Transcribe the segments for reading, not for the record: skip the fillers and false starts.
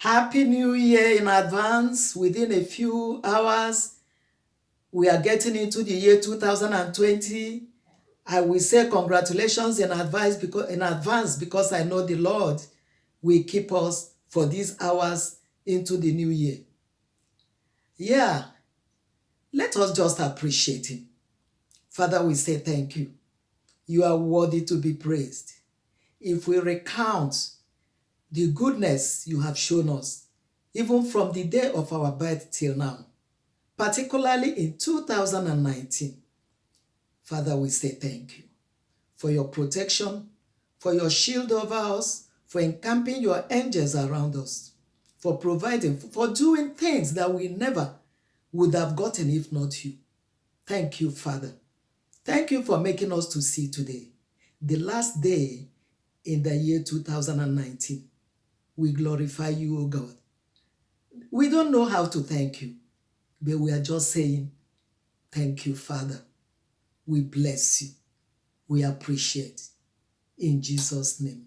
Happy New Year in advance. Within a few hours, we are getting into the year 2020. I will say congratulations in advance because I know the Lord will keep us for these hours into the new year. Yeah, let us just appreciate Him. Father, we say thank you. You are worthy to be praised. If we recount the goodness you have shown us, even from the day of our birth till now, particularly in 2019, Father, we say thank you for your protection, for your shield over us, for encamping your angels around us, for providing, for doing things that we never would have gotten if not you. Thank you, Father. Thank you for making us to see today, the last day in the year 2019. We glorify you, O God. We don't know how to thank you, but we are just saying, thank you, Father. We bless you. We appreciate. In Jesus' name.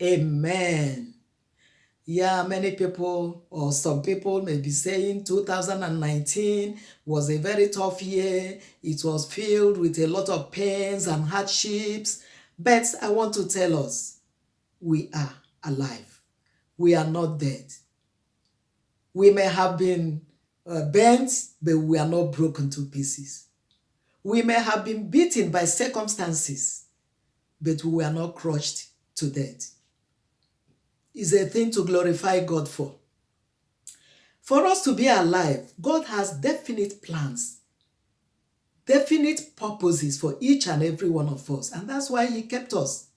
Amen. Yeah, many people or some people may be saying 2019 was a very tough year. It was filled with a lot of pains and hardships. But I want to tell us, we are alive. We are not dead. We may have been bent, but we are not broken to pieces. We may have been beaten by circumstances, but we are not crushed to death. It's a thing to glorify God for. For us to be alive, God has definite plans, definite purposes for each and every one of us, and that's why He kept us.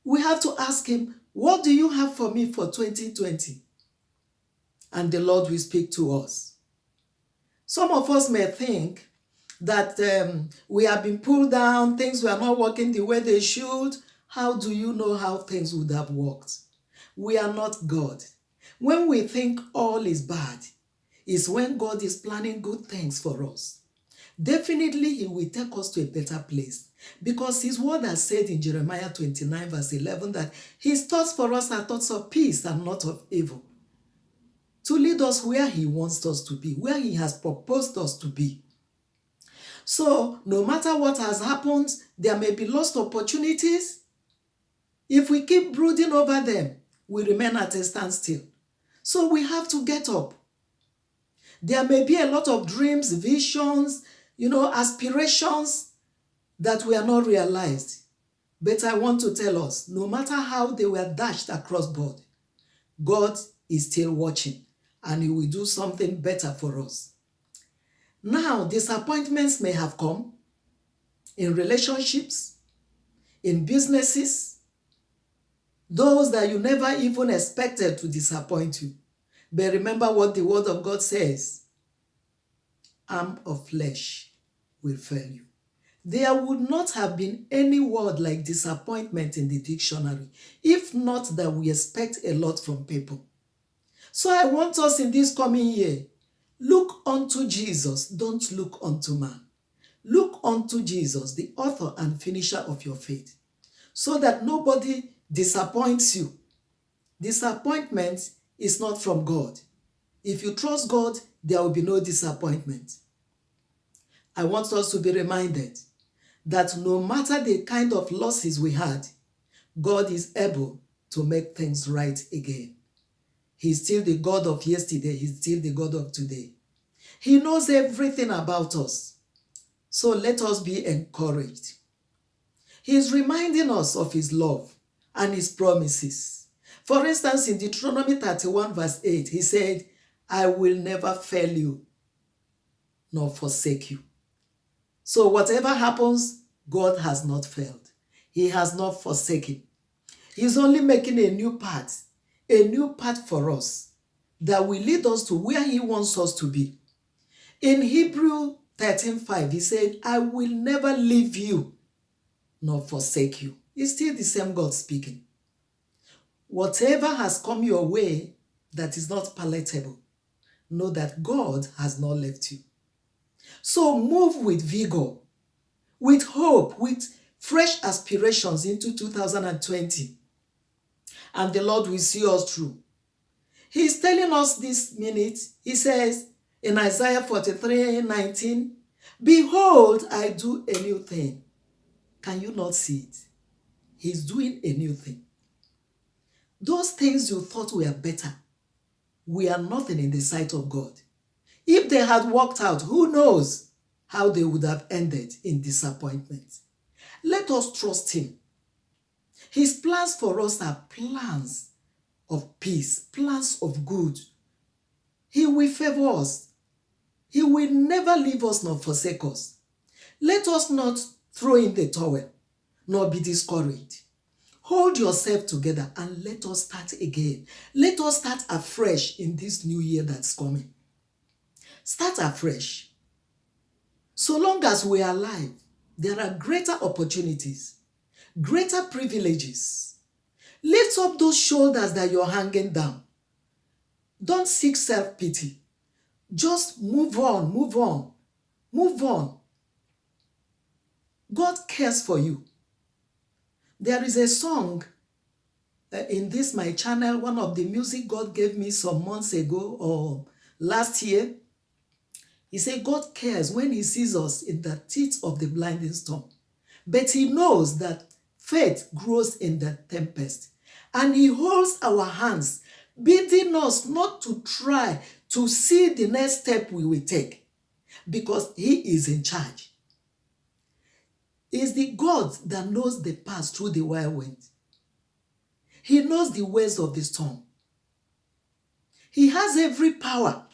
We have to ask Him, what do you have for me for 2020? And the Lord will speak to us. Some of us may think that we have been pulled down, things were not working the way they should. How do you know how things would have worked? We are not God. When we think all is bad, is when God is planning good things for us. Definitely, He will take us to a better place, because His word has said in Jeremiah 29 verse 11 that His thoughts for us are thoughts of peace and not of evil, to lead us where He wants us to be, where He has proposed us to be. So, no matter what has happened, there may be lost opportunities. If we keep brooding over them, we remain at a standstill. So we have to get up. There may be a lot of dreams, visions, aspirations that were not realized. But I want to tell us, no matter how they were dashed across board, God is still watching, and He will do something better for us. Now, disappointments may have come in relationships, in businesses, those that you never even expected to disappoint you. But remember what the Word of God says. Arm of flesh will fail you. There would not have been any word like disappointment in the dictionary, if not that we expect a lot from people. So I want us in this coming year, look unto Jesus, don't look unto man. Look unto Jesus, the author and finisher of your faith, so that nobody disappoints you. Disappointment is not from God. If you trust God, there will be no disappointment. I want us to be reminded that no matter the kind of losses we had, God is able to make things right again. He's still the God of yesterday. He's still the God of today. He knows everything about us. So let us be encouraged. He's reminding us of His love and His promises. For instance, in Deuteronomy 31 verse 8, He said, I will never fail you nor forsake you. So whatever happens, God has not failed. He has not forsaken. He's only making a new path for us that will lead us to where He wants us to be. In Hebrew 13:5, He said, I will never leave you nor forsake you. It's still the same God speaking. Whatever has come your way that is not palatable, know that God has not left you. So move with vigor, with hope, with fresh aspirations into 2020. And the Lord will see us through. He's telling us this minute. He says in Isaiah 43:19, behold, I do a new thing. Can you not see it? He's doing a new thing. Those things you thought were better, we are nothing in the sight of God. If they had worked out, who knows how they would have ended in disappointment. Let us trust him. His plans for us are plans of peace, plans of good. He will favor us. He will never leave us nor forsake us. Let us not throw in the towel, nor be discouraged. Hold yourself together and let us start again. Let us start afresh in this new year that's coming. Start afresh. So long as we are alive, there are greater opportunities, greater privileges. Lift up those shoulders that you're hanging down. Don't seek self-pity. Just move on, move on, move on. God cares for you. There is a song in this my channel, one of the music God gave me some months ago or last year. He said God cares when he sees us in the teeth of the blinding storm. But he knows that faith grows in the tempest. And he holds our hands, bidding us not to try to see the next step we will take, because he is in charge. He is the God that knows the path through the whirlwind. He knows the ways of the storm. He has every power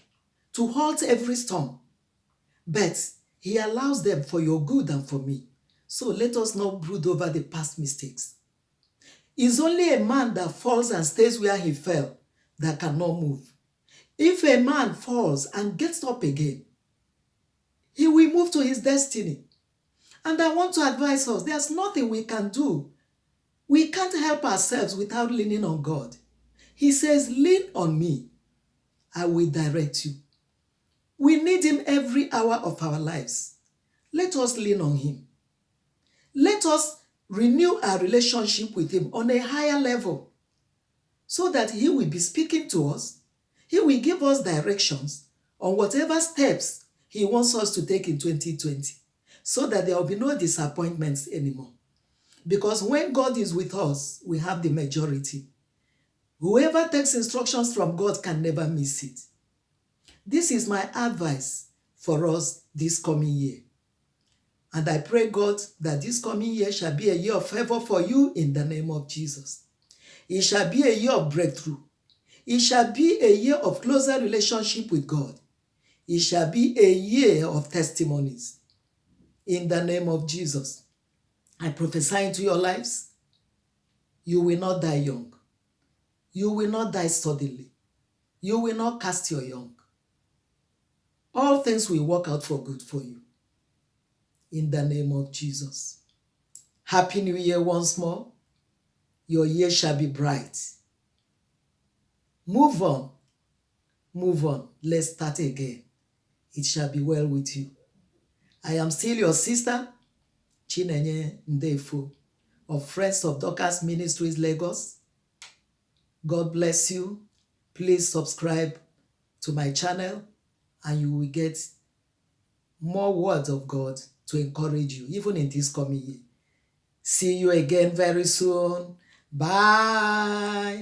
to halt every storm, but he allows them for your good and for me. So let us not brood over the past mistakes. It's only a man that falls and stays where he fell that cannot move. If a man falls and gets up again, he will move to his destiny. And I want to advise us, there's nothing we can do. We can't help ourselves without leaning on God. He says, lean on me, I will direct you. We need him every hour of our lives. Let us lean on him. Let us renew our relationship with him on a higher level so that he will be speaking to us. He will give us directions on whatever steps he wants us to take in 2020 so that there will be no disappointments anymore. Because when God is with us, we have the majority. Whoever takes instructions from God can never miss it. This is my advice for us this coming year. And I pray, God, that this coming year shall be a year of favor for you in the name of Jesus. It shall be a year of breakthrough. It shall be a year of closer relationship with God. It shall be a year of testimonies. In the name of Jesus, I prophesy into your lives, you will not die young. You will not die suddenly. You will not cast your young. All things will work out for good for you. In the name of Jesus. Happy New Year once more. Your year shall be bright. Move on. Move on. Let's start again. It shall be well with you. I am still your sister, Chinenye Ndefo, of Friends of Dorcas Ministries, Lagos. God bless you. Please subscribe to my channel and you will get more words of God to encourage you, even in this coming year. See you again very soon. Bye.